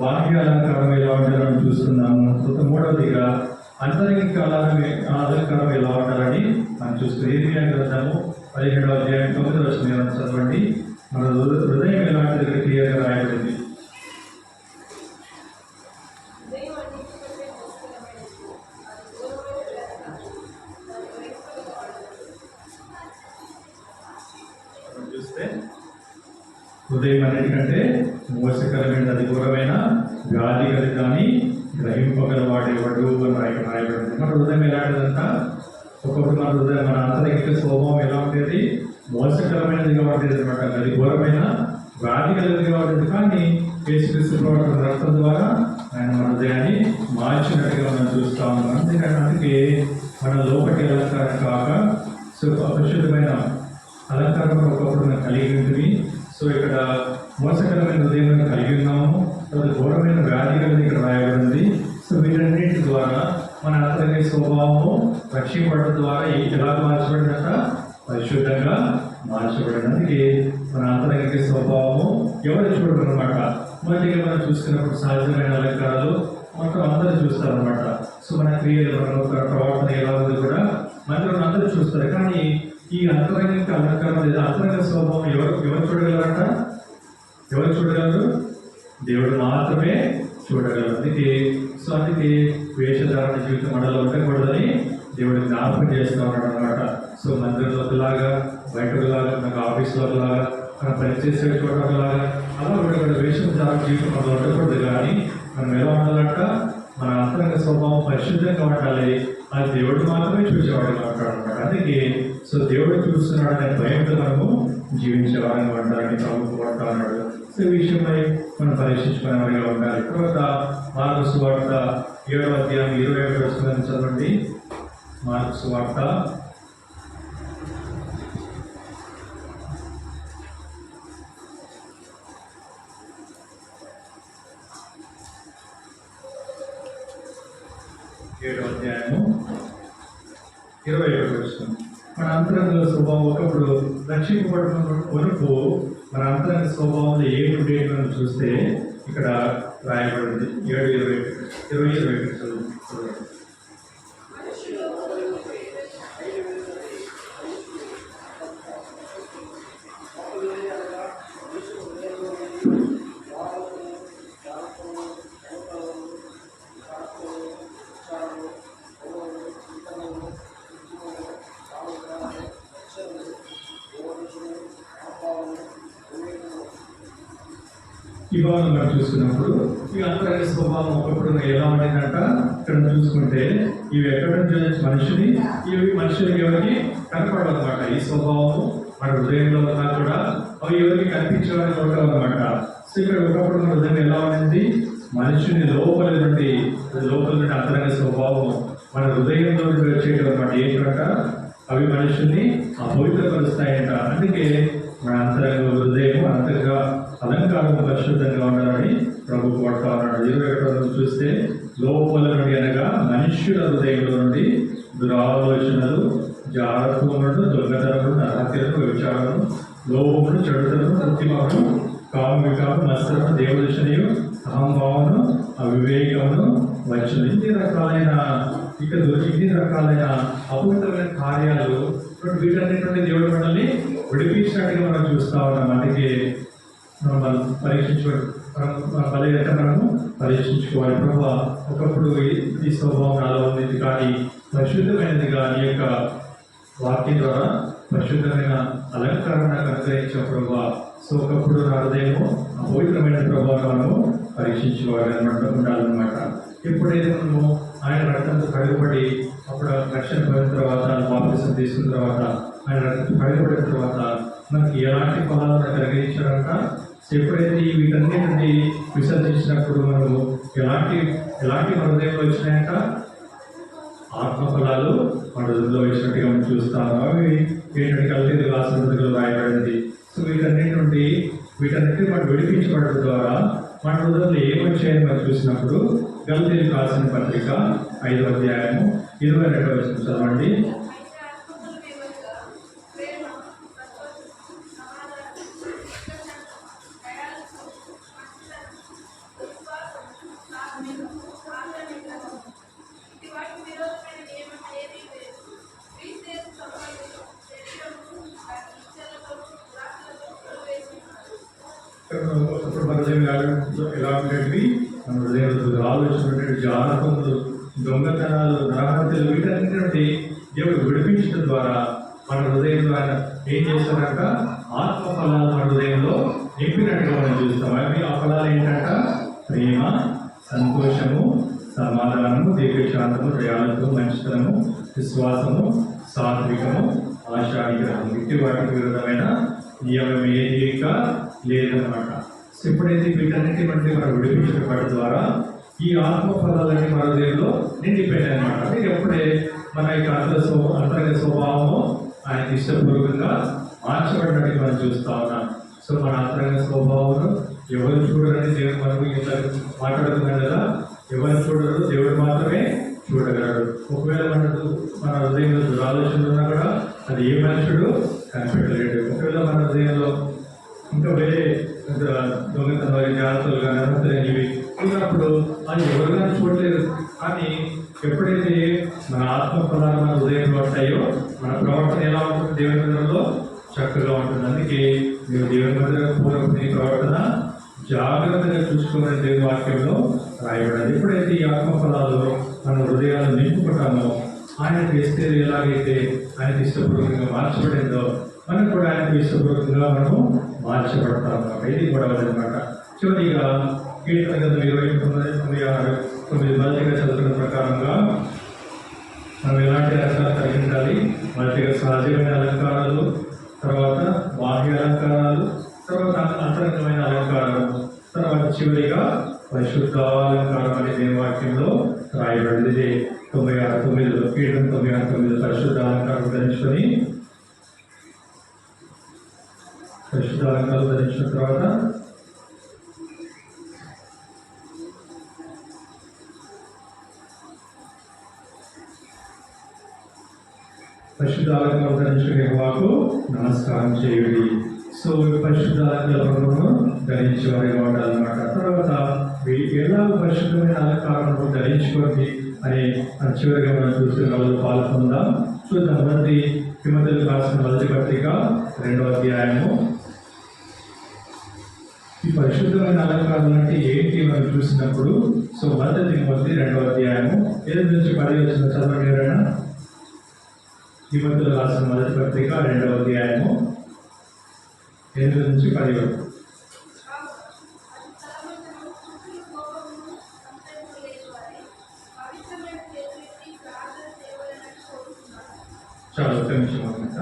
బాహ్య అలంకారం ఎలా ఉండాలని చూస్తున్నాము, తర్వాత 3వదిగా అంతరంగిక అలంకారం ఎలా ఉండాలని మనం చూస్తున్నాం. ఇర్మియా గ్రంథము 17వ అధ్యాయం 9వ వచనం చదవండి. మన హృదయం ఎలాంటి క్లియర్గా రాయబడింది. చూస్తే హృదయం అన్నిటికంటే మోసకరమైన, అది ఘోరమైన వ్యాధి కలిగి కానీ గ్రహింపగలవాడేవాడు అని రాయబడింది. మన హృదయం ఎలాంటిదంట? ఒకప్పుడు మన హృదయం, మన అంతరంగిక స్వభావం ఎలా ఉండేది? మోసకరమైనదిగా ఉండేది అనమాట. అది ఘోరమైన వ్యాధి కలిగిగా ఉండేది. కానీ యేసుక్రీస్తు ప్రభువు రక్తం ద్వారా ఆయన మన హృదయాన్ని మార్చినట్టుగా మనం చూస్తా ఉన్నాం. అందుకే మన లోపటి అలంకారం కాక సో అపరిశుద్ధమైన అలంకారం ఒకప్పుడు మనం కలిగి ఉంటుంది. సో ఇక్కడ మోసకరమైన హృదయం కలిగి ఉన్నాము. తర్వాత ఘోరమైన వ్యాధి కలిగి ఇక్కడ రాయబడింది. సో వీటన్నిటి ద్వారా మన అంతరంగిక స్వభావము రక్షింపడం ద్వారా ఎలా మార్చబడినట్ట? పరిశుద్ధంగా మార్చబడింది. అందుకే మన అంతరంగిక స్వభావము ఎవరు చూడరనమాట. మొదటిగా మనం చూసుకున్నప్పుడు సహజమైన అలంకారాలు మొత్తం అందరూ చూస్తారనమాట. సో మన క్రియలు, మన ప్రవర్తన ఎలా ఉంది కూడా మనలో అందరూ చూస్తారు. కానీ ఈ అంతరంగిక అలంకారం లేదా అంతరంగ స్వభావం ఎవరు చూడగలరంట? ఎవరు చూడగలరు? దేవుడు మాత్రమే చూడగలరు. అందుకే వేషధారణ జీవితం మనలో ఉండకూడదని దేవుడు జ్ఞాపకం చేస్తూ ఉన్నాడు అనమాట. సో మందిరంలోలాగా, బయటలాగా, మనకు ఆఫీసులోలాగా, మన పనిచేసే చోటలాగా అలా ఉండకూడదు. వేషధారణ జీవితం మనలో ఉండకూడదు. కానీ మనం ఎలా ఉండాలంట? మన అంతరంగ స్వభావం పరిశుద్ధంగా ఉండాలి. అది దేవుడు మాత్రమే చూసేవాడు అనమాట. అందుకే సో దేవుడు చూస్తున్నాడు అనే భయంతో మనము జీవించేవాడిని అంటారని ప్రభుత్వం అంటా ఉన్నాడు. సో ఈ విషయమై మనం పరీక్షించుకునే వారిగా ఉండాలి. తర్వాత మార్కు సువార్త 7వ అధ్యాయం 21వ వచనం చదవండి. మార్కు సువార్త 7వ 7వ అధ్యాయము 21వ వచనం. మన అంతరంగ స్వభావం ఒకప్పుడు రక్షింపబడిన వరకు మన అంతరంగ స్వభావంలో ఏమి ఉండేది మనం చూస్తే ఇక్కడ రాయబడింది. 7:20 చదువు. ఈ భావన మనం చూసుకున్నప్పుడు ఈ అంతరంగ స్వభావం ఒకప్పుడు ఎలా ఉండేదంట. ఇక్కడ చూసుకుంటే ఇవి ఎక్కడ నుంచి మనిషిని, ఇవి మనుషులకి ఎవరికి కనపడవన్నమాట. ఈ స్వభావం మన హృదయంలో ఉన్నా కూడా అవి ఎవరికి కనిపించడానికి ఉండవు అనమాట. సో ఇక్కడ ఒకప్పుడు మన హృదయం ఎలా ఉంది, మనుషుని లోపల నుండి అంతరంగ స్వభావం మన హృదయంలో నుండి వచ్చేటం అనమాట. ఏంటంట, అవి మనుషుల్ని అపవిత్రపరుస్తాయంట. అందుకే మన అంతరంగ హృదయం అంతగా అలంకారం పరిశుద్ధంగా ఉండాలని ప్రభు కోరుతా ఉన్నాడు. 21వ చూస్తే లోపల నుండి అనగా మనుష్యుల హృదయంలో నుండి దురాలోచనలు, జారత్వములను, దొంగతనములు, నరహత్యలను, వ్యభిచారములు, లోభములు, చెడుతనము, కృత్రిమములు, కామ వికారము, మత్సరము, దేవదర్శనయు, అహంభావము, అవివేకమును వచ్చును. ఇన్ని రకాలైన అపవిత్రమైన కార్యాలు వీటన్నిటి నుండి దేవుడు మనల్ని విడిపించినట్టుగా మనం చూస్తా ఉన్నాం. అందుకే మనం పరీక్షించుకోవాలి. ప్రభావ ఒకప్పుడు ఈ స్వభావం నాలో ఉంది, కానీ పరిశుద్ధమైనది కానీ యొక్క వాక్యం ద్వారా పరిశుద్ధమైన అలంకరణ అనుగ్రహించిన ప్రభావ. సో ఒకప్పుడు నా హృదయము అపవిత్రమైన ప్రభావం మనము పరీక్షించుకోవాలి ఉండాలన్నమాట. ఎప్పుడైతే మనము ఆయన రక్తంతో కడుగుబడి అప్పుడు రక్షణ పొందిన తర్వాత, బాప్తిసం తీసుకున్న తర్వాత, ఆయన రక్తం కడుగుబడిన తర్వాత మనకి ఎలాంటి ఫలాలను కలిగించారంట. ఎప్పుడైతే వీటన్నిటి నుండి విసర్జించినప్పుడు మనము ఎలాంటి మన హృదయంలో వచ్చినాయంట, ఆత్మఫలాలు మన హృదయంలో వచ్చినట్టుగా మనం చూస్తాము. అవి వీటన్నిటి కలిసి రాష్ట్రంలో రాయబడింది. సో వీటన్నిటి మనం విడిపించబడడం ద్వారా మన హృదయంలో ఏమొచ్చాయని మనం చూసినప్పుడు గలతీయులకు రాసిన పత్రిక 5వ అధ్యాయము 22వ వచనం చదవండి. ఎలా ఉండేవి మన హృదయంలో ఆలోచన, జాగ్రత్తలు, దొంగతనాలు, నరహత్యలు, వీటన్నిటి నుండి దేవుడు విడిపించడం ద్వారా మన హృదయంలో ఆయన ఏం చేస్తారంట, ఆత్మ ఫలాలు మన హృదయంలో నింపినట్టుగా మనం చూస్తాం. అవి ఆ ఫలాలు ఏంటంట, ప్రేమ, సంతోషము, సమాధానము, దీర్ఘశాంతము, దయాళుత్వము, మంచితనము, విశ్వాసము, సాత్వికము, ఆశానిగ్రహం. ఇట్టి వాటికి విరుద్ధమైన నియమం ఏది లేదన్నమాట. ఎప్పుడైతే వీటన్నిటి నుండి మనం విడిపించబడడం ద్వారా ఈ ఆత్మ ఫలాలన్నీ మన హృదయంలో నిండిపోయాయి అన్నమాట. మీరు ఎప్పుడే మన యొక్క అంతరంగ స్వభావము ఆయనకి ఇష్టపూర్వకంగా మార్చబడినట్టు మనం చూస్తా ఉన్నాం. సో మన అంతరంగ స్వభావం ఎవరు చూడరని దేవుడు మనకు ఇంత మాట్లాడుతున్నాడు కదా, ఎవరు చూడరు, దేవుడు మాత్రమే చూడగలడు. ఒకవేళ మన హృదయంలో దురాలోచనలు ఉన్నా కూడా అది ఏ మనుషుడు కనిపెట్టలేడు. ఒకవేళ మన హృదయంలో ఇంకా వేరే దొంగతనం, జాగ్రత్తలు కానీ అనుమతులనేవి ఉన్నప్పుడు అది ఎవరు కానీ చూడలేదు. కానీ ఎప్పుడైతే మన ఆత్మ ఫలాలు మన హృదయంలో ఉంటాయో మన ప్రవర్తన ఎలా ఉంటుంది, దేవుని మందిరంలో చక్కగా ఉంటుంది. అందుకే మీరు దేవుని మందిరం పూర్వక ప్రవర్తన జాగ్రత్తగా చూసుకోవాలని దేవుని వాక్యంలో రాయబడాలి. ఎప్పుడైతే ఈ ఆత్మ ఫలాలు మన హృదయాలను నింపుకుంటామో, ఆయనకు ఇస్తే ఎలాగైతే ఆయనకు ఇష్టపూర్వకంగా మార్చబడిందో మనకు కూడా ఆయనకు ఇష్టపూర్వకంగా మనము మార్చబడతాము. ఇది కూడా అనమాట. చివరిగా కీర్తన గ్రంథం 29:9 మొదటిగా చదువుతున్న ప్రకారంగా మనం ఎలాంటి అలంకారాలు కలిగించాలి, మొదటిగా సహజమైన అలంకారాలు, తర్వాత బాహ్య అలంకారాలు, తర్వాత అంతరంగమైన అలంకారాలు, తర్వాత చివరిగా పరిశుద్ధ అలంకారం అనే దేని వాక్యంలో రాయబడింది. 96:9 కీర్తన 96:9 పరిశుద్ధ అలంకారం ధరించుకొని, పరిశుద్ధ అలంకారం ధరించిన తర్వాత పరిశుద్ధ అలంకారం ధరించుకునే యెహోవాకు నమస్కారం చేయుడి. సో పరిశుద్ధ అలంకారమును ధరించేవారిగా ఉండాలన్నమాట. తర్వాత ఎలా పరిశుద్ధమైన అలంకారము ధరించుకోండి అని చివరిగా మనం చూస్తున్న వాళ్ళు పాల్గొందాం. చూద్దాం. తిమోథీయులకు రాసిన మొదటి పత్రిక 2వ అధ్యాయము. ఈ పరిశుద్ధమైన అలంకారం అంటే ఏంటి మనం చూసినప్పుడు, సో మొదటి తిమోథీ 2వ అధ్యాయము 7 నుంచి 10 వచ్చిన చదవండి ఎవరైనా. తిమోథీయులకు రాసిన మొదటి పత్రిక 2వ అధ్యాయము 7 నుంచి 10 వరకు. చాలా ఒక్క నిమిషం అనమాట.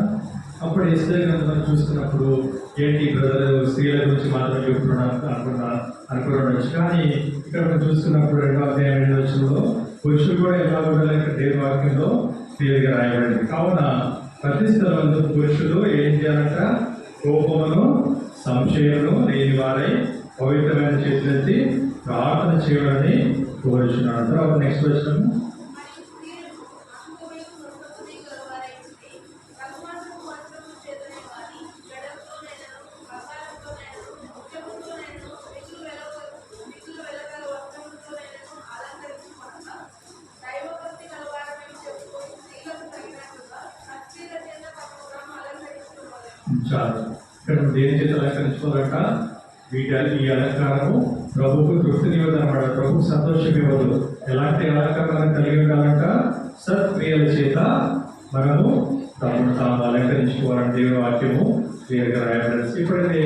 అప్పుడు ఎస్ఐ గ్రంథం చూస్తున్నప్పుడు ఏంటి బ్రదర్ స్త్రీల గురించి మాత్రం చెప్తున్నాను అనుకున్నాడు. కానీ ఇక్కడ మనం చూస్తున్నప్పుడు 2వ అధ్యాయం 8వ వచనంలో పురుషులు కూడా ఎలా ఉండాలంటే దేవుని వాక్యంలో క్లియర్గా రాయబడింది. కావున ప్రతి స్థలంలో పురుషులు ఏం చేయాలంట? కోపమును సంశయమును లేని వారై పవిత్రమైన చేతులెత్తి ప్రార్థన చేయాలని కోరుచున్నాడు. తర్వాత నెక్స్ట్ వచనం. చాలు. ఇక్కడ దేని చేత అలంకరించుకోవాలంట? ఈ అలంకారము ప్రభుకు తృప్తిని ఇవ్వదన్నమాట. ప్రభుకు సంతోషం ఇవ్వదు. ఎలాంటి అలంకారం కలిగి ఉండాలంట? సత్క్రియల చేత మనము తమను తాము అలంకరించుకోవాలని దేవుని వాక్యము క్లియర్గా రాయబడింది. ఎప్పుడైతే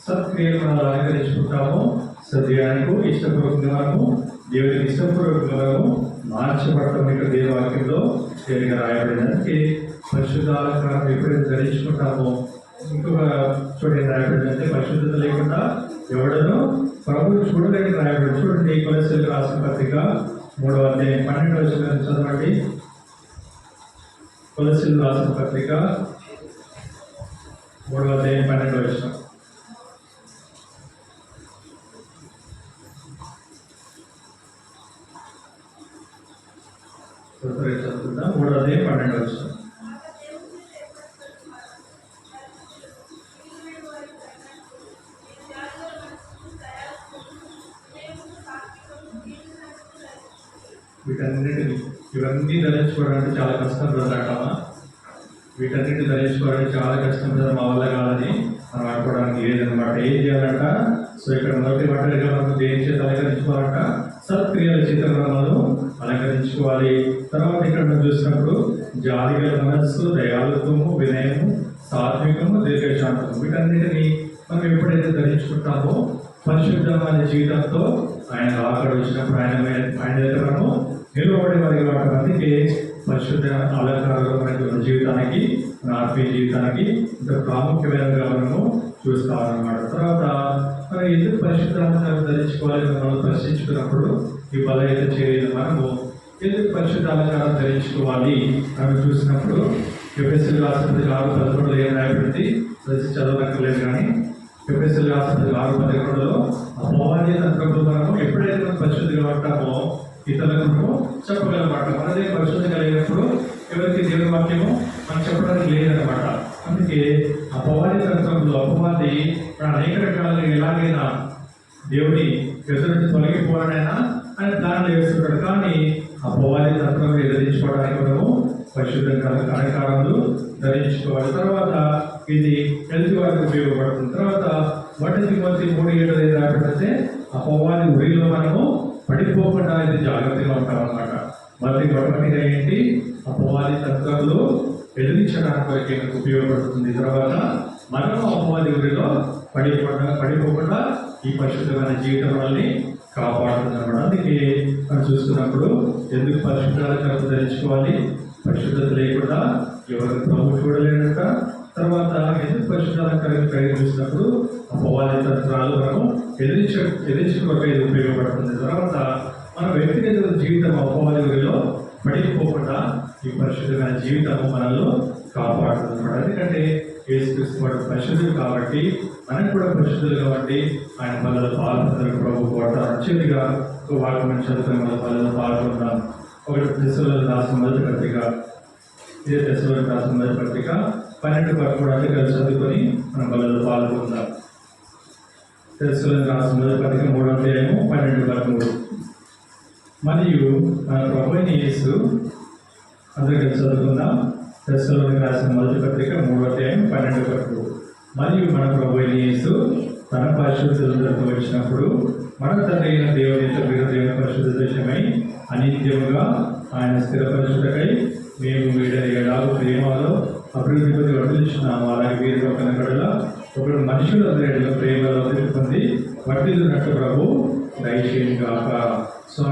సత్క్రియలు మనం అలంకరించుకుంటామో సద్యానికి ఇష్టపూర్వకంగా మనము దేవునికి ఇష్టపూర్వకంగా మనము మార్చబడటం ఇక్కడ దేవుని వాక్యంలో క్లియర్గా రాయబడింది. అంటే పరిశుద్ధ అలంకారం ఎప్పుడైతే ధరించుకుంటామో ఇంకొక చూడండి రాయబడింది. అంటే పరిశుద్ధత లేకుండా ఎవడనో ప్రభువు చూడలేని రాయబడి. చూడండి కొలస్సీయులకు రాసిన పత్రిక 3వ అధ్యాయం 12వ వచనం చదవండి. కొలస్సీయులకు రాసిన పత్రిక 3వ అధ్యాయం 12వ వచనం. చదువుకుందాం. 3వ అధ్యాయం 12వ వచనం. ఇవన్నీ ధరించుకోవడానికి చాలా కష్టం బ్రదరటమా. వీటన్నిటి ధరించుకోవడానికి చాలా కష్టం బ్రదర్, మా వల్ల కాదని మనం ఆడుకోవడానికి లేదనమాట. ఏం చేయాలంట? సో ఇక్కడ మొదటిగా మనం దేని చేత అలంకరించుకోవాలంట? సత్క్రియల చేత మనం అలంకరించుకోవాలి. తర్వాత ఇక్కడ మనం చూసినప్పుడు జాలిగల మనస్సు, దయాళుత్వము, వినయము, సాత్వికము, దీర్ఘశాంతము, వీటన్నిటిని మనం ఎప్పుడైతే ధరించుకుంటామో పరిశుద్ధమైన జీవితంతో ఆయన ఆకడ వచ్చినప్పుడు ఆయన దగ్గర మనము నిలబడే వారికి వాటి. అందుకే పరిశుద్ధ అలంకారాలు మనకి మన జీవితానికి, మన ఆత్మీయ జీవితానికి ఇంత ప్రాముఖ్యమైనగా మనము చూస్తామన్నమాట. తర్వాత మనం ఎందుకు పరిశుద్ధ అలంకారం ధరించుకోవాలి మనం ప్రశ్నించుకున్నప్పుడు ఈ బలహీన చర్యలు మనము ఎందుకు పరిశుద్ధ అలంకారం ధరించుకోవాలి అని చూసినప్పుడు ఎఫెసీయులకు రాసిన 6:11 ఏం రాయబడింది చదవక్కర్లేదు. కానీ ఎఫెసీయులకు రాసిన 6:11 అపవాది తంత్రములు మనము ఎప్పుడైతే మనం పరిశుద్ధిగా ఉంటామో ఇతరులకు చెప్పగలమాట. మనదే పరిశుద్ధి కలిగినప్పుడు ఎవరికి దేవుని వాక్యము మనం చెప్పడానికి లేదనమాట. అందుకే అపవాది తంత్రంలో అపవాది అనేక రకాలుగా ఎలాగైనా దేవుని ఎదురు తొలగిపోవాలనైనా ఆయన ప్లాన్లు వేస్తున్నాడు. కానీ అపవాది తంత్రం ఎదిరించుకోవడానికి మనము పరిశుద్ధ అలంకారాలు ధరించుకోవాలి. తర్వాత ఇది హెల్త్ వారికి ఉపయోగపడుతుంది. తర్వాత 1 తిమోతి 3:7 రాబడితే అపవాది ఉరిలో మనము పడిపోకుండా ఇది జాగ్రత్తగా ఉంటాం అన్నమాట. మొదటిగా ఏంటి? అపవాది తంత్రాలు ఎదిరించడానికి ఉపయోగపడుతుంది. తర్వాత మనము అపవాది ఊరిలో పడిపోకుండా ఈ పరిశుద్ధమైన జీవితం మనల్ని కాపాడుతుంది అన్నమాట. అందుకే మనం చూస్తున్నప్పుడు ఎందుకు పరిశుద్ధాలను ధరించుకోవాలి? పరిశుద్ధత లేకుండా ఎవరు ప్రభు చూడలేనట. తర్వాత ఎందుకు పరిశుద్ధాలను కలిగి చూసినప్పుడు అపవాది తంత్రాలు మనము ఎదిరించుకోవడానికి ఇది ఉపయోగపడుతుంది. తర్వాత మన వ్యక్తిగత జీవితం అపవాది ఊరిలో పడిపోకుండా ఈ పరిశుద్ధమైన జీవితము మనల్ని కాపాడుతుంది అన్నమాట. ఎందుకంటే యేసుక్రీస్తు వాడు పరిశుద్ధుడు కాబట్టి మనకు కూడా పరిశుద్ధులు కాబట్టి ఆయన పనుల పాల్గొంటారు. ప్రభు కోరుతారు. అత్యధిగా ఒక వాక్యం చదువుకుని మన పనుల పాల్గొంటాం. 1 రాసిన మొదటి పత్రిక ఇదే తెస్సలోనికీయులకు రాసిన మొదటి పత్రిక 12-13 కలిసి చదువుకొని మన బలలో పాల్గొందాం. తెస్సలోనికీయులకు రాసిన మొదటి పత్రిక 3వ అధ్యాయము 12-13. మరియు మన ప్రభువైన యేసు, అందరూ కలిసి చదువుకుందాం. తెస్సలోనికీయులకు రాసిన మొదటి పత్రిక 3వ అధ్యాయం 12-13. మరియు మన ప్రభువైన యేసు తన పరిశుద్ధులతో వచ్చినప్పుడు మన తండ్రి అయిన దేవుని యొక్క దేవుని పరిశుద్ధ దేశమై అనిత్యముగా ఆయన స్థిరపరచుటకై మేము వీడని ఏడాది ప్రేమలో అభివృద్ధి కొద్ది వర్తిస్తున్నాము. అలాగే వీరిలో కనకడల ఒకడు మనుషుల ప్రేమలో పొంది వర్తిల్లున్నట్టు ప్రభు దయచేయండి కాక. సో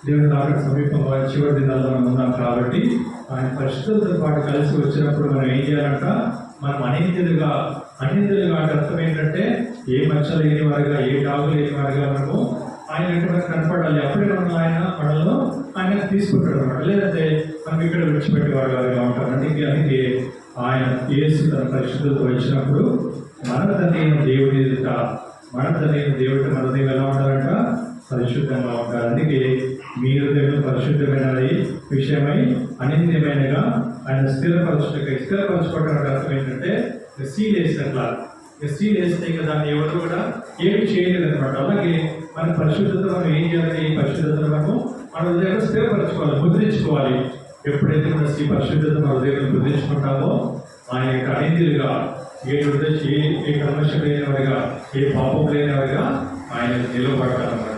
దేవుని రాక సమీపంగా చివరి దినాల్లో మనం ఉన్నాం కాబట్టి ఆయన పరిశుద్ధులతో పాటు కలిసి వచ్చినప్పుడు మనం ఏం చేయాలంట? మనం అనింద్యులుగా అంటే అర్థం ఏంటంటే ఏ మచ్చ లేని వారిగా, ఏ డాగు లేని వారిగా మనము ఆయన అంటే మనకు కనపడాలి. అప్పుడే మనం మనలో ఆయన తీసుకుంటాడు అనమాట. లేదంటే మనం ఇక్కడ విడిచిపెట్టేవాడు వారిగా ఉంటాం. అందుకే ఆయన యేసు తన పరిశుద్ధులతో వచ్చినప్పుడు మన తండ్రి దేవుడి మన హృదయం ఎలా ఉండాలంట? పరిశుద్ధంగా ఉంటారు. అందుకే మీ హృదయం పరిశుద్ధమైన విషయమై అనింద్యమైనగా ఆయన స్థిరపరచుకోవడం అర్థం ఏంటంటే సీల్ వేసినట్లా. సీల్ వేస్తే ఇంకా దాన్ని ఎవరు కూడా ఏమి చేయలేదు అనమాట. అలాగే మన పరిశుద్ధత మనం ఏం చేయాలి? ఈ పరిశుద్ధతను మనము మన హృదయాన్ని స్థిరపరచుకోవాలి, ముద్రించుకోవాలి. ఎప్పుడైతే మన ఈ పరిశుద్ధత మన హృదయాన్ని ముద్రించుకుంటామో ఆయన యొక్క అనింద్యులుగా, ఏ కల్మషం లేనివాడిగా, ఏ పాపం లేనివాడిగా ఆయన నిలబడతారనమాట.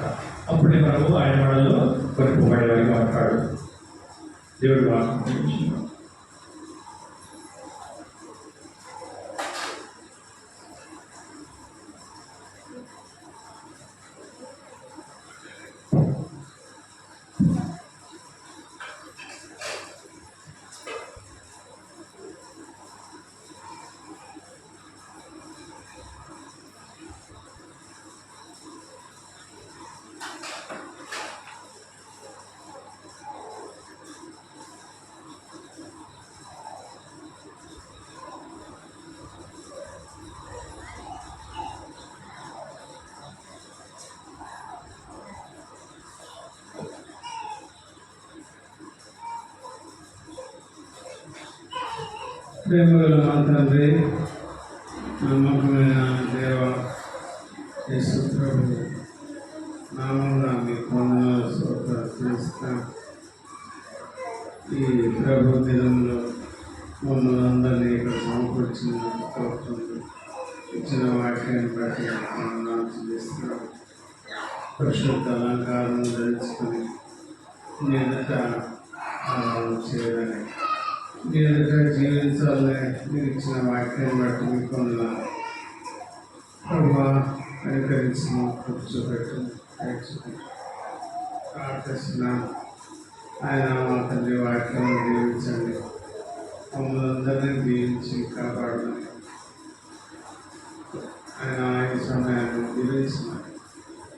అప్పుడే మనము ఆయన మనలో కొనుక్కోబడేవాడిగా ఉంటాడు. దేవుడు వాక్యం. ప్రేమగల మా తండ్రి, నమ్మకమైన దేవ యేసు ప్రభు నామమున మీకు వందనాలు స్తోత్రాలు. ఈ ప్రభు దినంలో మమ్మల్ని అందరినీ ఇక్కడ సమకూర్చినందుకు ఇచ్చిన వాక్యాన్ని బట్టి వందనాలు చెల్లిస్తున్నాం. పరిశుద్ధ అలంకారం ధరించుకొని ఎదుట చేయాలని, మీ ఎదుట జీవించాలని మీరు ఇచ్చిన వాక్యాన్ని బట్టి మీకు వందనాలు. ప్రభా అనుకరించిన కూర్చోబెట్టు ప్రార్థిస్తున్నాను. ఆయన మా తండ్రి వాక్యాన్ని దీవించండి, మమ్మల్ని అందరినీ దీవించి కాపాడమని ఆయన ఈ సమయాన్ని దీవించినారు.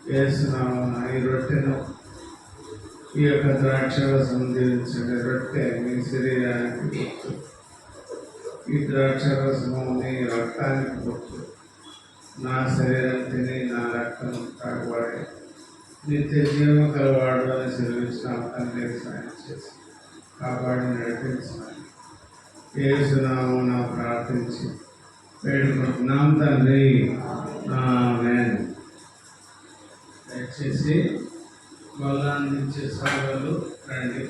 వేస్తున్నామన్న ఈ రొట్టెను, ఈ యొక్క ద్రాక్షరసం దీవించండి. రొట్టె మీ శరీరానికి గుర్తు, ఈ ద్రాక్షరసము మీ రక్తానికి గుర్తు. నా శరీరం తిని నా రక్తం తాగువాడే నిత్య జీవం కలవాడు అని సెలవించిన తండ్రి సాయం చేసి కాపాడి నడిపించినాను. యేసునామమున ప్రార్థించి వేడుకుంటున్నాం తండ్రి, ఆమేన్. దయచేసి బలాన్నిచ్చే సభలు రండి.